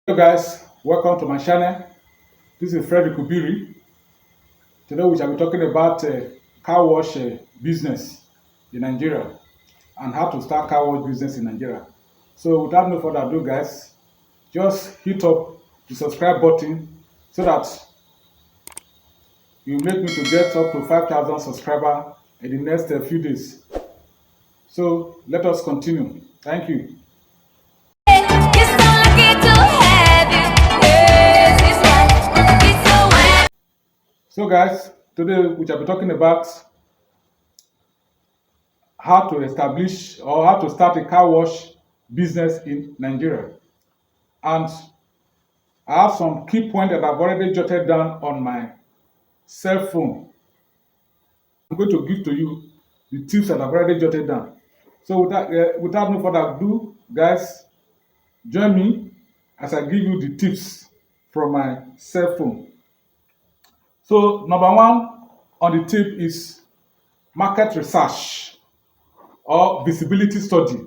Hello guys, welcome to my channel. This is Frederick Kubiri. Today we shall be talking about car wash business in Nigeria and how to start car wash business in Nigeria. So without no further ado guys, just hit up the subscribe button so that you make me to get up to 5,000 subscribers in the next few days. So let us continue. Thank you. So guys, today we shall be talking about how to establish or how to start a car wash business in Nigeria. And I have some key points that I've already jotted down on my cell phone. I'm going to give to you the tips that I've already jotted down. So without no further ado, guys, join me as I give you the tips from my cell phone. So number one on the tip is market research or visibility study.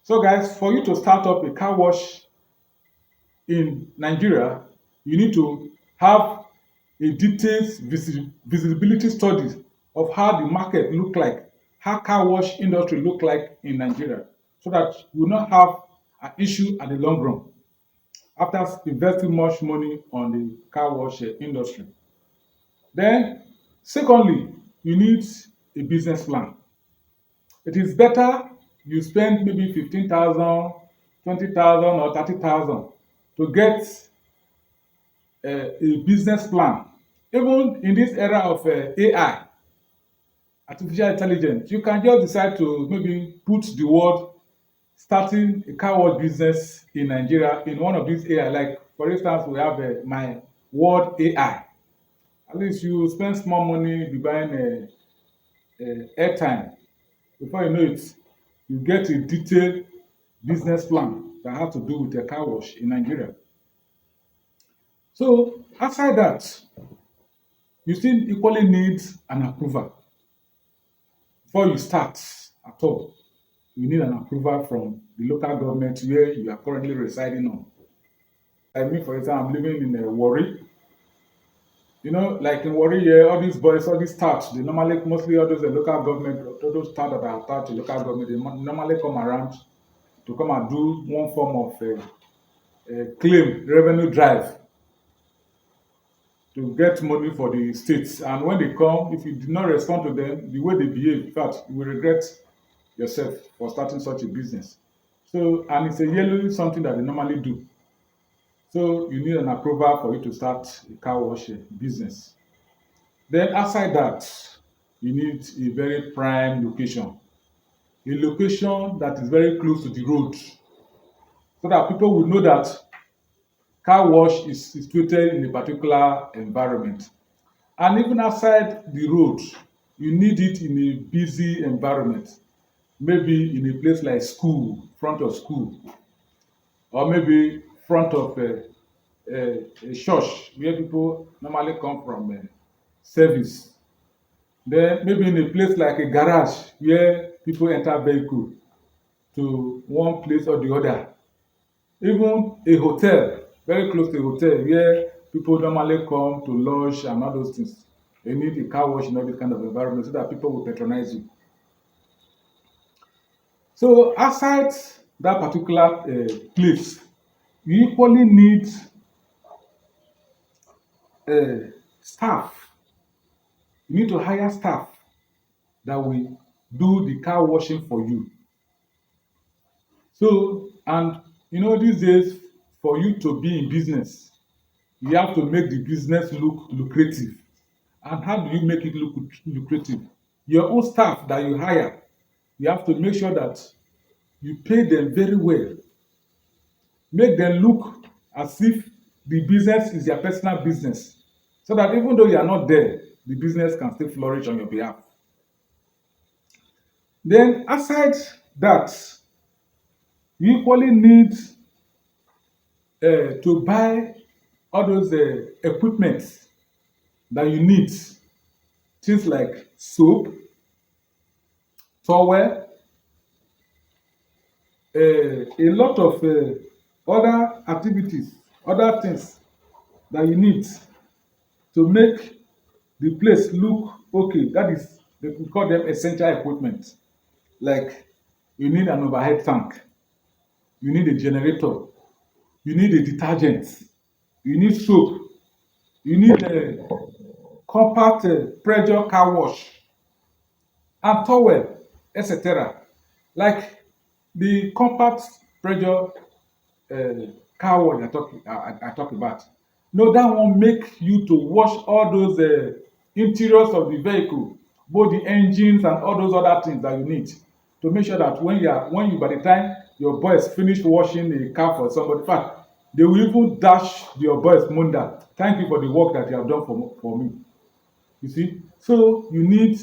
So guys, for you to start up a car wash in Nigeria, you need to have a detailed visibility study of how the market look like, how car wash industry look like in Nigeria, so that you will not have an issue at the long run after investing much money on the car wash industry. Then, secondly, you need a business plan. It is better you spend maybe 15,000, 20,000, or 30,000 to get a business plan. Even in this era of AI, artificial intelligence, you can just decide to maybe put the word starting a car wash business in Nigeria in one of these AI. Like, for instance, we have my word AI. At least you spend small money, be buying airtime. Before you know it, you get a detailed business plan that has to do with a car wash in Nigeria. So, aside that, you still equally need an approval before you start at all. You need an approval from the local government where you are currently residing on. I mean, for example, I'm living in Warri. You know, like in Warri here, all these boys, all these staff, they normally, mostly all those local government, all those staff that are attached to local government, they normally come around to come and do one form of claim revenue drive to get money for the states. And when they come, if you do not respond to them, the way they behave, in fact, you will regret yourself for starting such a business. So, and it's a yearly something that they normally do. So you need an approval for you to start a car wash business. Then aside that, you need a very prime location. A location that is very close to the road so that people will know that car wash is situated in a particular environment. And even outside the road, you need it in a busy environment, maybe in a place like school, front of school, or maybe front of a church where people normally come from service. Then maybe in a place like a garage where people enter vehicle to one place or the other. Even a hotel, very close to a hotel where people normally come to lodge and all those things. You need a car wash in all this kind of environment so that people will patronize you. So aside that particular place, you equally need staff. You need to hire staff that will do the car washing for you. So, and you know, these days, for you to be in business, you have to make the business look lucrative. And how do you make it look lucrative? Your own staff that you hire, you have to make sure that you pay them very well. Make them look as if the business is their personal business. So that even though you are not there, the business can still flourish on your behalf. Then, aside that, you equally need to buy all those equipment that you need, things like soap, towel, a lot of other activities, other things that you need to make the place look okay. That is, we call them essential equipment. Like you need an overhead tank, you need a generator, you need a detergent, you need soap, you need a compact pressure car wash and towel, etc. Like the compact pressure car wash I talk about. No, that one make you to wash all those interiors of the vehicle, both the engines and all those other things that you need to make sure that when you by the time your boys finish washing a car for somebody, in fact, they will even dash your boys munda. Thank you for the work that you have done for me. You see, so you need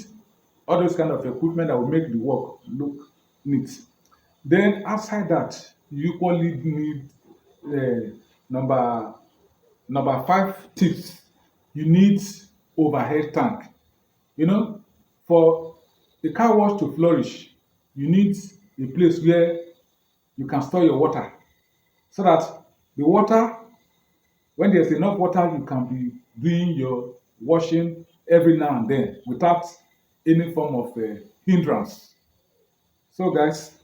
all those kind of equipment that will make the work look neat. Then outside that, you equally need number number five tips. You need overhead tank. You know, for a car wash to flourish, you need a place where you can store your water, so that the water, when there's enough water, you can be doing your washing every now and then without any form of hindrance. So, guys,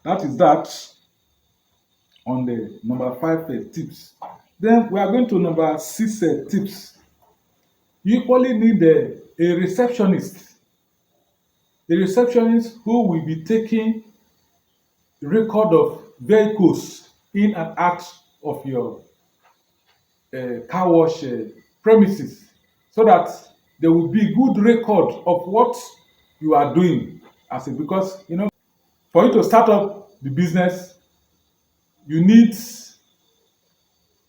that is that on the number five tips. Then we are going to number six tips. You equally need a receptionist who will be taking record of vehicles in and out of your car wash premises, so that there will be good record of what you are doing as a, because for you to start up the business, you need,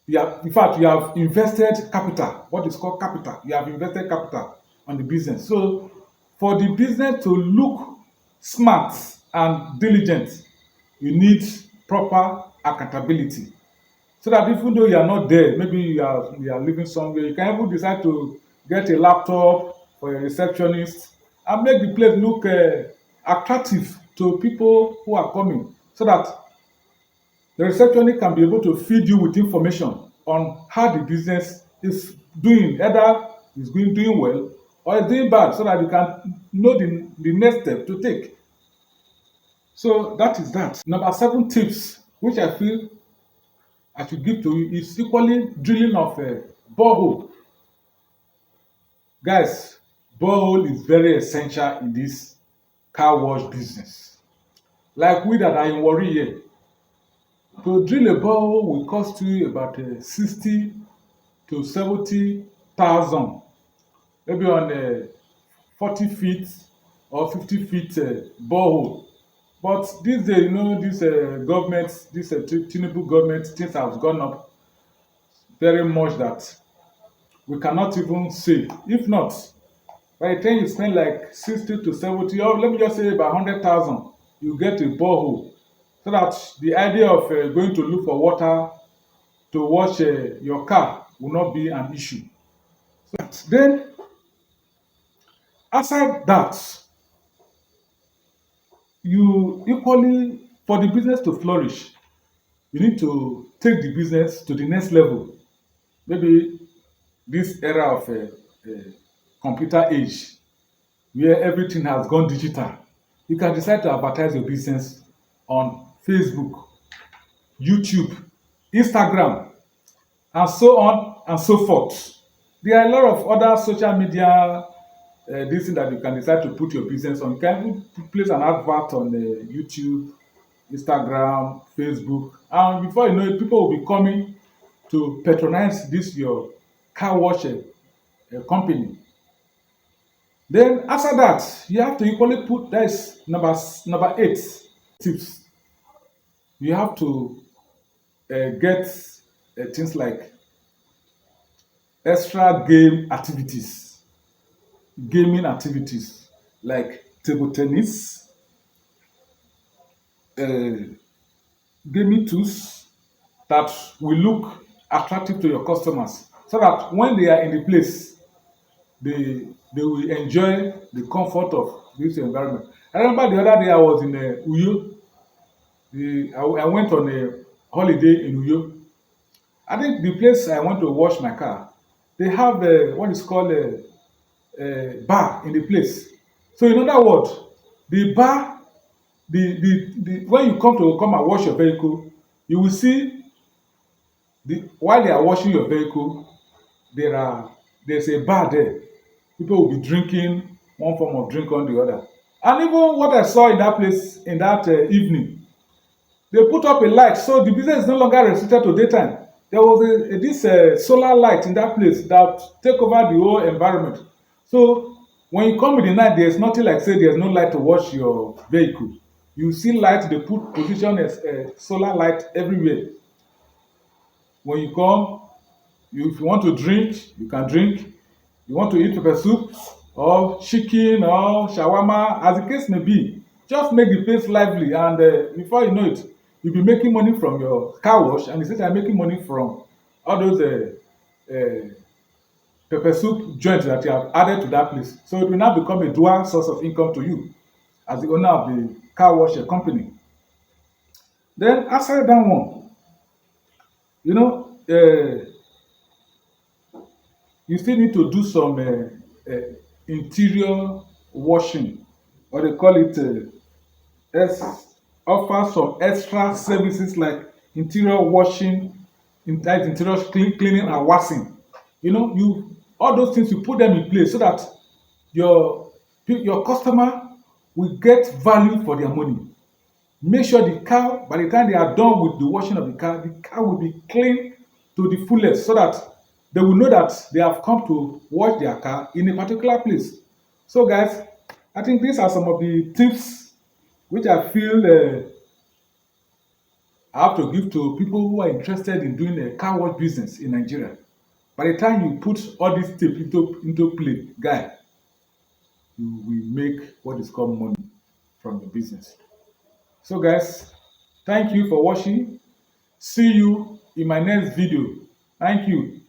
in fact, you have invested capital, what is called capital. You have invested capital on the business. So for the business to look smart and diligent, you need proper accountability. So that even though you are not there, maybe you are living somewhere, you can even decide to get a laptop for your receptionist and make the place look attractive to people who are coming, so that the receptionist can be able to feed you with information on how the business is doing, either is doing well or is doing bad, so that you can know the next step to take. So that is that. Number seven tips, which I feel I should give to you, is equally drilling of a borehole. Guys, borehole is very essential in this car wash business. Like we that are in Warri here, to drill a borehole will cost you about 60 to 70,000, maybe on a 40 feet or 50 feet borehole. But these days, this government, this Tinubu government, things have gone up very much that we cannot even say. If not, by the time you spend like 60 to 70, or let me just say about 100,000, you get a borehole. So that the idea of going to look for water to wash your car will not be an issue. So then, aside that, you equally, for the business to flourish, you need to take the business to the next level. Maybe this era of computer age, where everything has gone digital, you can decide to advertise your business on Facebook, YouTube, Instagram, and so on and so forth. There are a lot of other social media this thing that you can decide to put your business on. You can even place an advert on YouTube, Instagram, Facebook, and before you know it, people will be coming to patronize this your car wash company. Then after that, you have to equally put, that is number eight tips. You have to get things like extra gaming activities like table tennis, uh, gaming tools that will look attractive to your customers, so that when they are in the place, they will enjoy the comfort of this environment. I remember the other day I was in Uyo. I went on holiday in Uyo. I think the place I went to wash my car, they have what is called a bar in the place. So in other words, the bar, the when you come and wash your vehicle, you will see while they are washing your vehicle, there's a bar there. People will be drinking one form of drink on the other. And even what I saw in that place in that evening, they put up a light, so the business is no longer restricted to daytime. There was this solar light in that place that take over the whole environment. So when you come in the night, there's nothing like say there's no light to wash your vehicle. You see light, they put position as solar light everywhere. When you come, if you want to drink, you can drink. You want to eat pepper soup or chicken or shawarma, as the case may be, just make the place lively, and before you know it, you'll be making money from your car wash, and instead of making money from all those uh, pepper soup joints that you have added to that place. So it will now become a dual source of income to you as the owner of the car wash company. Then aside that one, you know, you still need to do some interior washing, or they call it offer some extra services like interior washing, interior cleaning and waxing. You know, you all those things, you put them in place so that your customer will get value for their money. Make sure the car, by the time they are done with the washing of the car will be clean to the fullest, so that they will know that they have come to wash their car in a particular place. So guys, I think these are some of the tips which I feel I have to give to people who are interested in doing a car wash business in Nigeria. By the time you put all these tips into play, guy, you will make what is called money from the business. So guys, thank you for watching. See you in my next video. Thank you.